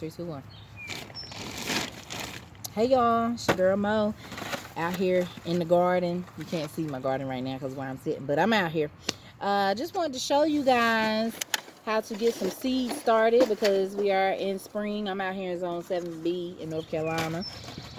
3, 2, 1. Hey y'all, it's your girl Mo out here in the garden. You can't see my garden right now because where I'm sitting, but I'm out here. Just wanted to show you guys how to get some seeds started because we are in spring. I'm out here in Zone 7B in North Carolina.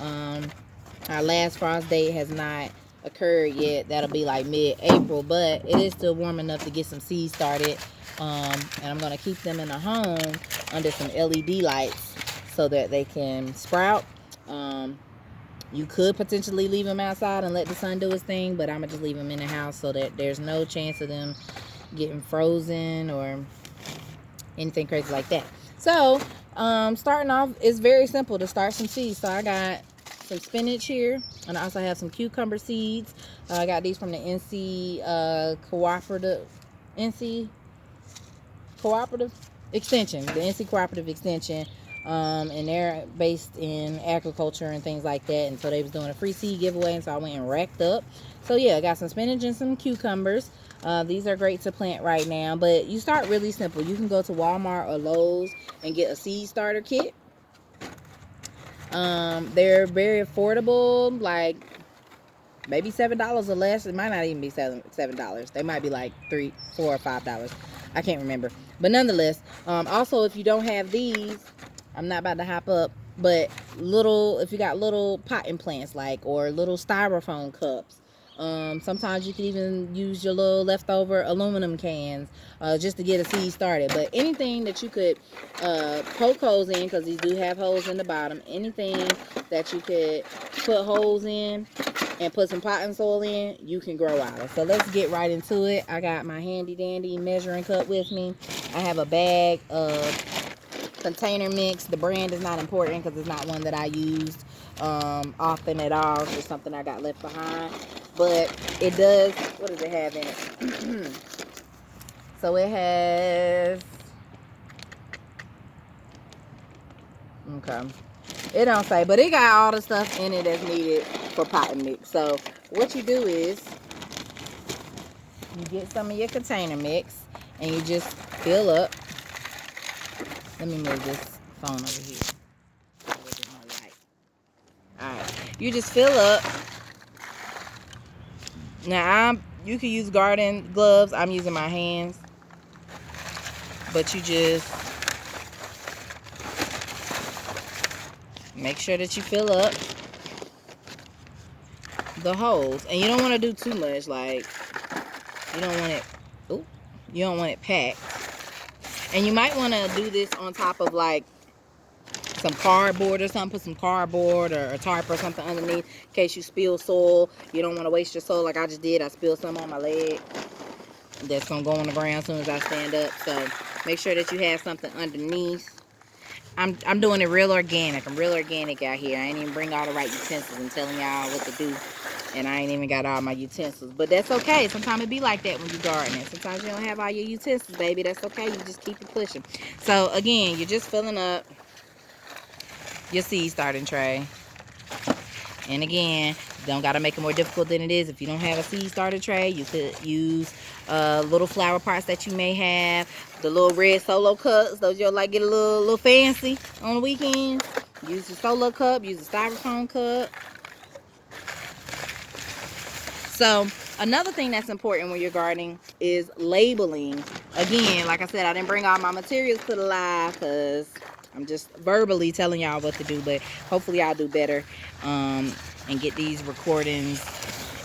Our last frost date has not occurred yet. That'll be like mid-April, but it is still warm enough to get some seeds started. And I'm going to keep them in a home under some LED lights so that they can sprout. You could potentially leave them outside and let the sun do its thing, but I'm going to just leave them in the house so that there's no chance of them getting frozen or anything crazy like that. So, starting off, it's very simple to start some seeds. So I got some spinach here, and I also have some cucumber seeds. I got these from the NC Cooperative Extension, the NC Cooperative Extension. And they're based in agriculture and things like that, and so they was doing a free seed giveaway, and so I went and racked up. So yeah, I got some spinach and some cucumbers. These are great to plant right now, but you start really simple. You can go to Walmart or Lowe's and get a seed starter kit. They're very affordable, like maybe $7 or less. It might not even be $7. They might be like $3, $4, or $5. I can't remember, but nonetheless, also if you don't have these, I'm not about to hop up, but if you got little potting plants or little styrofoam cups, sometimes you can even use your little leftover aluminum cans just to get a seed started. But anything that you could poke holes in, because these do have holes in the bottom, anything that you could put holes in and put some potting soil in, you can grow out of. So let's get right into it. I got my handy dandy measuring cup with me. I have a bag of container mix. The brand is not important because it's not one that I used often at all. It's just something I got left behind, but it does, what does it have in it? So it has, okay, it don't say, but it got all the stuff in it that's needed for potting mix. So what you do is you get some of your container mix and you just fill up. Let me move this phone over here. Alright, you just fill up. Now you can use garden gloves. I'm using my hands, but you just make sure that you fill up the holes, and you don't want to do too much. Like, you don't want it. Ooh, you don't want it packed. And you might want to do this on top of like some cardboard or something. Put some cardboard or a tarp or something underneath in case you spill soil. You don't want to waste your soil like I just did. I spilled some on my leg. That's gonna go on the ground as soon as I stand up. So make sure that you have something underneath. I'm doing it real organic. I'm real organic out here. I ain't even bring all the right utensils. I'm telling y'all what to do, and I ain't even got all my utensils. But that's okay. Sometimes it be like that when you gardening. Sometimes you don't have all your utensils, baby. That's okay. You just keep it pushing. So again, you're just filling up your seed starting tray. And again, don't got to make it more difficult than it is. If you don't have a seed starter tray, you could use little flower pots that you may have. The little red solo cups, those you'll like get a little fancy on the weekends. Use the solo cup, use the styrofoam cup. So another thing that's important when you're gardening is labeling. Again, like I said, I didn't bring all my materials to the live because I'm just verbally telling y'all what to do, but hopefully I'll do better and get these recordings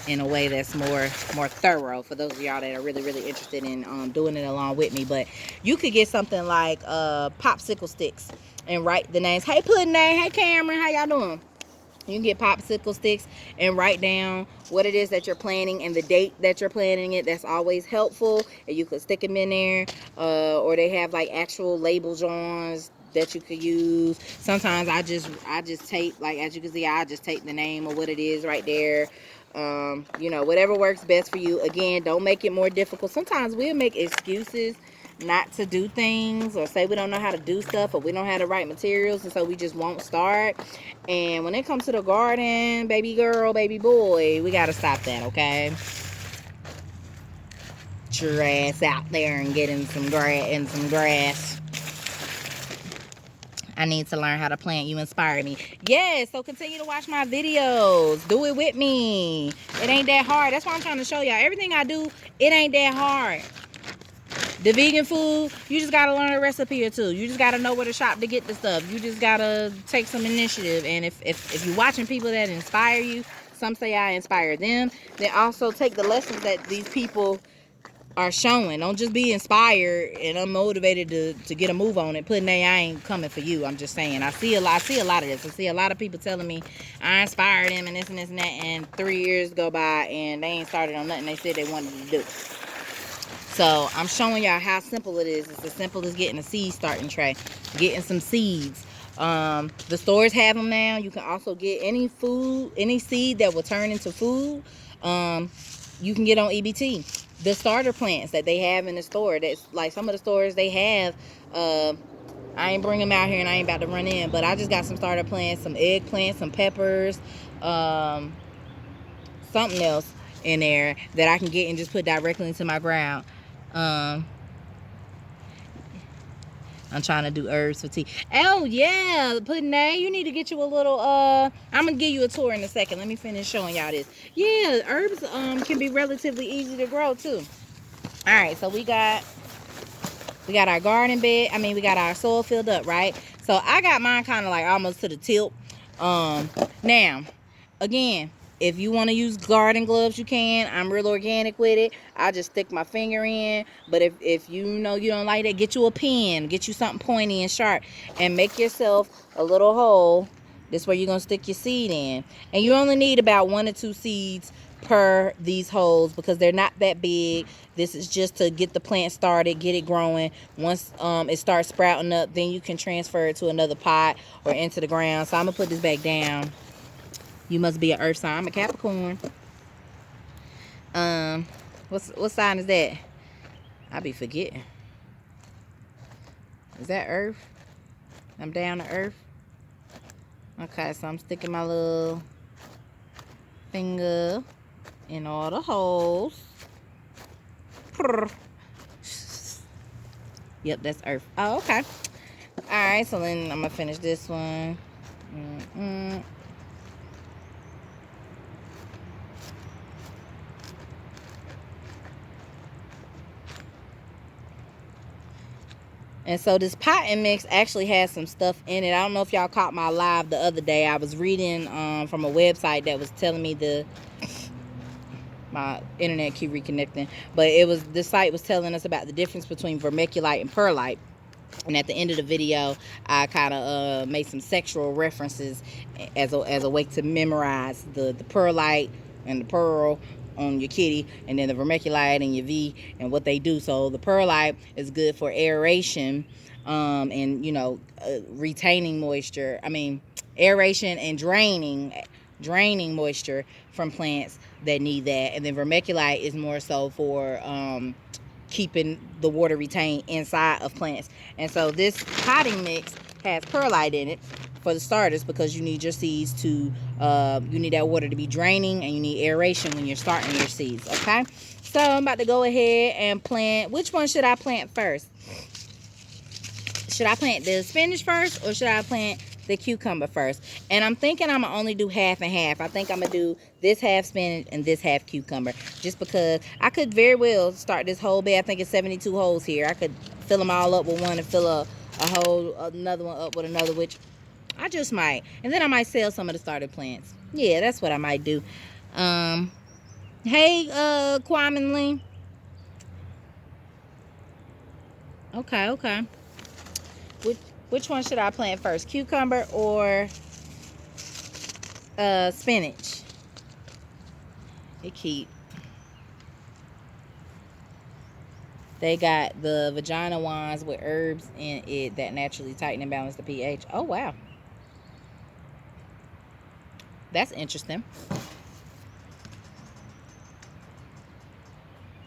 in a way that's more thorough for those of y'all that are really interested in doing it along with me. But you could get something like popsicle sticks and write the names. Hey Pudding, hey Cameron, how y'all doing? You can get popsicle sticks and write down what it is that you're planting and the date that you're planting it. That's always helpful. And you could stick them in there. Or they have like actual label drawings that you could use. Sometimes I just tape, like as you can see, I just tape the name of what it is right there. You know, whatever works best for you. Again, don't make it more difficult. Sometimes we'll make excuses not to do things, or say we don't know how to do stuff, or we don't have the right materials, and so we just won't start. And when it comes to the garden, baby girl, baby boy, we gotta stop that, okay? Get your ass out there and get in some grass. I need to learn how to plant. You inspire me. Yeah, so continue to watch my videos. Do it with me. It ain't that hard. That's why I'm trying to show y'all. Everything I do, it ain't that hard. The vegan food, you just gotta learn a recipe or two. You just gotta know where to shop to get the stuff. You just gotta take some initiative. And if you're watching people that inspire you, some say I inspire them, then also take the lessons that these people are showing. Don't just be inspired and unmotivated to get a move on it. Putting I ain't coming for you. I'm just saying. I see a lot of this. I see a lot of people telling me I inspired them and this and this and that, and 3 years go by and they ain't started on nothing they said they wanted to do. So I'm showing y'all how simple it is. It's as simple as getting a seed starting tray, getting some seeds. The stores have them now. You can also get any food, any seed that will turn into food. You can get on EBT. The starter plants that they have in the store, that's like some of the stores they have. I ain't bring them out here and I ain't about to run in, but I just got some starter plants, some eggplants, some peppers, something else in there that I can get and just put directly into my ground. I'm trying to do herbs for tea. Oh yeah, Puddin', you need to get you a little I'm gonna give you a tour in a second. Let me finish showing y'all this. Yeah, herbs can be relatively easy to grow too. All right, so we got our garden bed. I mean, we got our soil filled up, right? So I got mine kind of like almost to the tilt. Now, again, if you want to use garden gloves, you can. I'm real organic with it. I just stick my finger in. But if you know you don't like that, get you a pen. Get you something pointy and sharp. And make yourself a little hole. This is where you're going to stick your seed in. And you only need about 1 or 2 seeds per these holes because they're not that big. This is just to get the plant started, get it growing. Once it starts sprouting up, then you can transfer it to another pot or into the ground. So I'm going to put this back down. You must be an earth sign. I'm a Capricorn. What sign is that? I be forgetting. Is that earth? I'm down to earth. Okay, so I'm sticking my little finger in all the holes. Yep, that's earth. Oh, okay. Alright, so then I'm gonna finish this one. And so this potting mix actually has some stuff in it. I don't know if y'all caught my live the other day. I was reading from a website that was telling me my internet keep reconnecting. But the site was telling us about the difference between vermiculite and perlite. And at the end of the video, I kind of made some sexual references as a way to memorize the perlite and the pearl on your kitty, and then the vermiculite and your V and what they do. So the perlite is good for aeration and, you know, retaining moisture. I mean, aeration and draining moisture from plants that need that. And then vermiculite is more so for keeping the water retained inside of plants. And so this potting mix has perlite in it for the starters, because you need your seeds to you need that water to be draining, and you need aeration when you're starting your seeds. Okay, so I'm about to go ahead and plant. Which one should I plant first? Should I plant the spinach first, or should I plant the cucumber first? And I'm thinking I'm gonna only do half and half. I think I'm gonna do this half spinach and this half cucumber, just because I could very well start this whole bed. I think it's 72 holes here. I could fill them all up with one and fill another one up with another, which I just might. And then I might sell some of the starter plants. Yeah, that's what I might do. Hey, Kwame Lee. Okay. Which one should I plant first? Cucumber or spinach? They got the vagina wands with herbs in it that naturally tighten and balance the pH. Oh, wow. That's interesting.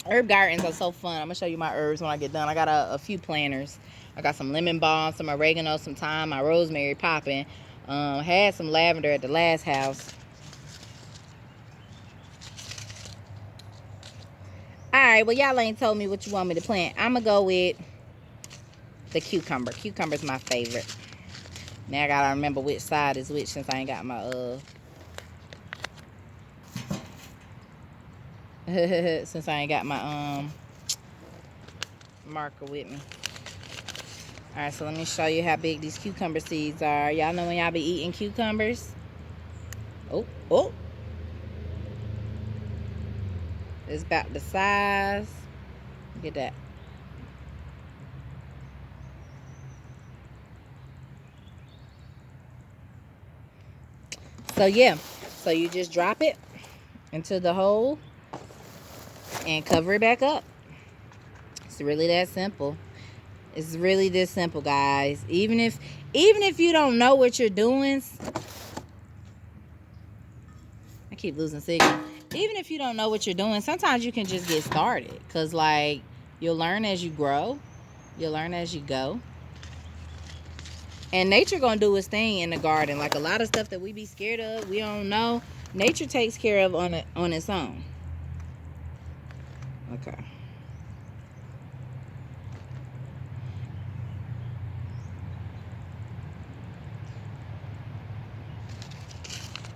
Herb gardens are so fun. I'm going to show you my herbs when I get done. I got a few planters. I got some lemon balm, some oregano, some thyme, my rosemary popping. Had some lavender at the last house. Alright, well, y'all ain't told me what you want me to plant. I'm going to go with the cucumber. Cucumber's my favorite. Now I gotta remember which side is which since I ain't got my since I ain't got my marker with me. Alright, so let me show you how big these cucumber seeds are. Y'all know when y'all be eating cucumbers? Oh. It's about the size. Look at that. So yeah, so you just drop it into the hole and cover it back up. It's really that simple. It's really this simple, guys. Even if you don't know what you're doing, I keep losing signal. Even if you don't know what you're doing, sometimes you can just get started. Because, like, you'll learn as you grow. You'll learn as you go. And nature gonna do its thing in the garden. Like, a lot of stuff that we be scared of, we don't know. Nature takes care of on its own. Okay.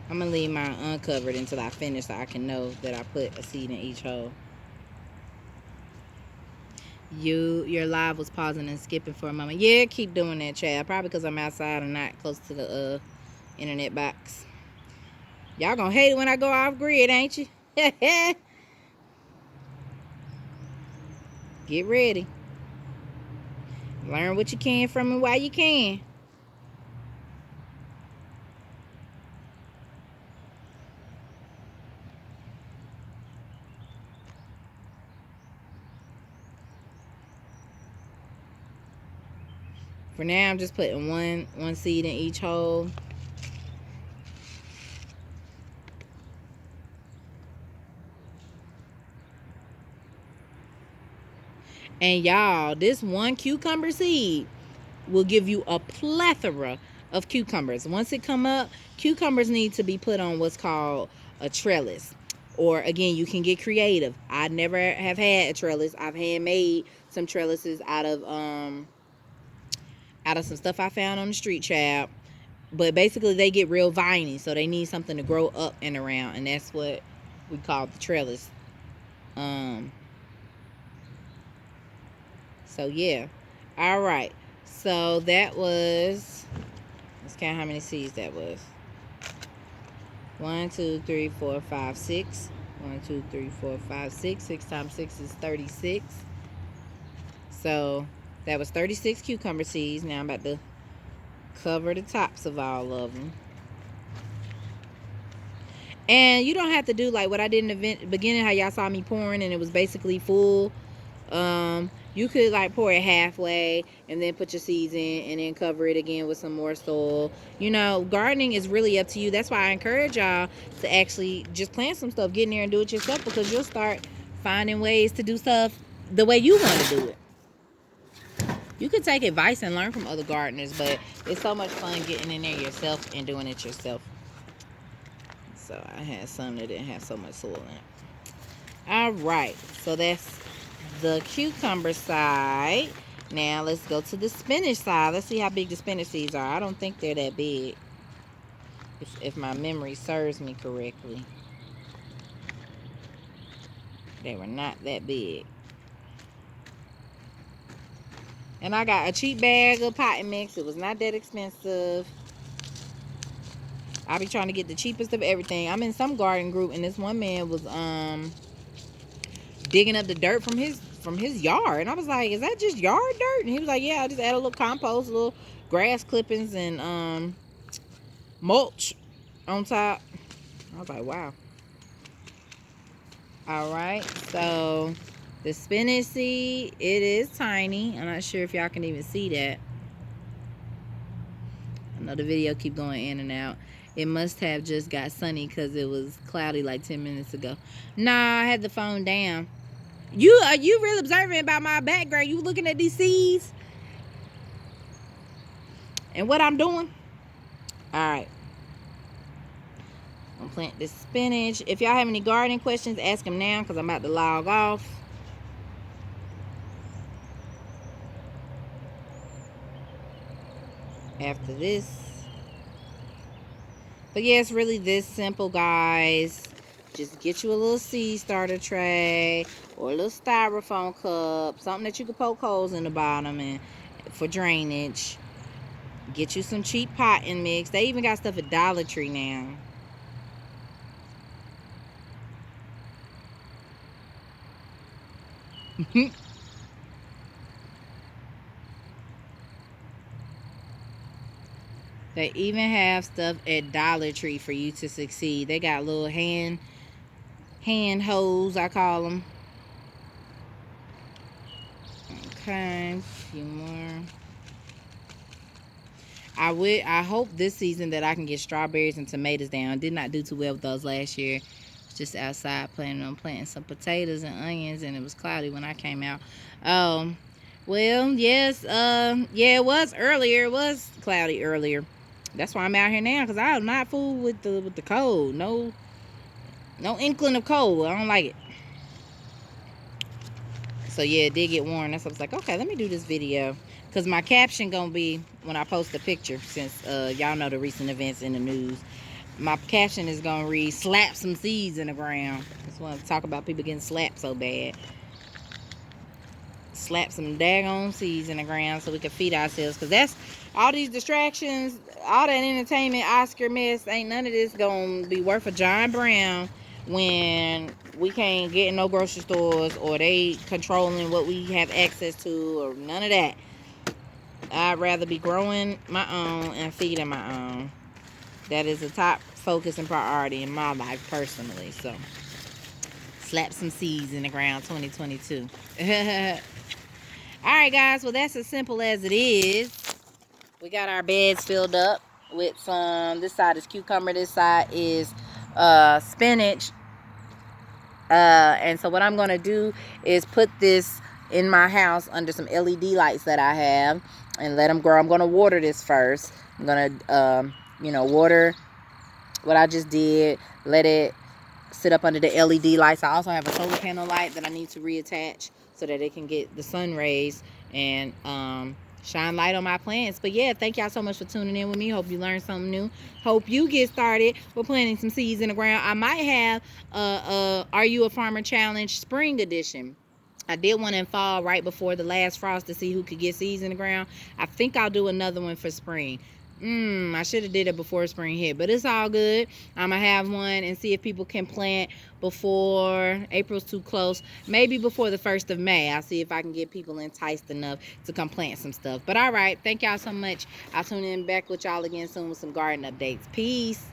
I'm gonna leave mine uncovered until I finish so I can know that I put a seed in each hole. Your live was pausing and skipping for a moment. Yeah, keep doing that, Chad. Probably because I'm outside and not close to the internet box. Y'all gonna hate it when I go off grid, ain't you? Get ready. Learn what you can from it while you can. For now, I'm just putting one seed in each hole. And y'all, this one cucumber seed will give you a plethora of cucumbers. Once it come up, cucumbers need to be put on what's called a trellis. Or again, you can get creative. I never have had a trellis. I've handmade some trellises out of some stuff I found on the street, child. But basically they get real viney, so they need something to grow up and around, and that's what we call the trellis. So yeah. All right. So that was, let's count how many seeds that was. 1, 2, 3, 4, 5, 6. 1, 2, 3, 4, 5, 6. 6 times 6 is 36. So that was 36 cucumber seeds. Now I'm about to cover the tops of all of them. And you don't have to do like what I did in the beginning, how y'all saw me pouring and it was basically full. You could like pour it halfway and then put your seeds in and then cover it again with some more soil. You know, gardening is really up to you. That's why I encourage y'all to actually just plant some stuff, get in there and do it yourself, because you'll start finding ways to do stuff the way you want to do it. You can take advice and learn from other gardeners, but it's so much fun getting in there yourself and doing it yourself. So I had some that didn't have so much soil in it. All right, so that's the cucumber side. Now let's go to the spinach side. Let's see how big the spinach seeds are. I don't think they're that big, if my memory serves me correctly. They were not that big. And I got a cheap bag of potting mix. It was not that expensive. I be trying to get the cheapest of everything. I'm in some garden group, and this one man was digging up the dirt from his yard, and I was like, is that just yard dirt? And he was like, yeah, I just add a little compost, a little grass clippings, and mulch on top. I was like, wow. All right, so the spinach seed, it is tiny. I'm not sure if y'all can even see that. I know the video keep going in and out. It must have just got sunny because it was cloudy like 10 minutes ago. Nah, I had the phone down. You real observant about my background? You looking at these seeds and what I'm doing? All right. I'm gonna plant this spinach. If y'all have any gardening questions, ask them now because I'm about to log off. after this. But yeah, it's really this simple, guys. Just get you a little seed starter tray or a little styrofoam cup, something that you can poke holes in the bottom and for drainage. Get you some cheap potting mix. They even got stuff at Dollar Tree now. They even have stuff at Dollar Tree for you to succeed. They got little hand hose, I call them. Okay, a few more. I hope this season that I can get strawberries and tomatoes down. Did not do too well with those last year. Just outside planning on planting some potatoes and onions, and it was cloudy when I came out. Well, yes, yeah, it was earlier. It was cloudy earlier. That's why I'm out here now, because I'm not fooled with the cold. No inkling of cold. I don't like it. So yeah, it did get warm. That's why I was like, okay, let me do this video. Because my caption gonna be, when I post the picture, since y'all know the recent events in the news, my caption is gonna read, slap some seeds in the ground. Just want to talk about people getting slapped so bad. Slap some daggone seeds in the ground so we can feed ourselves. Because that's all these distractions, all that entertainment, Oscar mess, ain't none of this gonna be worth a John Brown when we can't get in no grocery stores, or they controlling what we have access to, or none of that. I'd rather be growing my own and feeding my own. That is a top focus and priority in my life personally. So slap some seeds in the ground 2022. Alright guys, well that's as simple as it is. We got our beds filled up with some, this side is cucumber, this side is spinach. And so what I'm going to do is put this in my house under some LED lights that I have and let them grow. I'm going to water this first. I'm going to, water what I just did. Let it sit up under the LED lights. I also have a solar panel light that I need to reattach so that it can get the sun rays and shine light on my plants. But yeah, thank y'all so much for tuning in with me. Hope you learned something new. Hope you get started with planting some seeds in the ground. I might have Are You a Farmer Challenge Spring Edition. I did one in fall right before the last frost to see who could get seeds in the ground. I think I'll do another one for spring. I should have did it before spring hit, but it's all good. I'm gonna have one and see if people can plant before April's too close. Maybe before the 1st of May. I'll see if I can get people enticed enough to come plant some stuff. But all right, thank y'all so much. I'll tune in back with y'all again soon with some garden updates. Peace.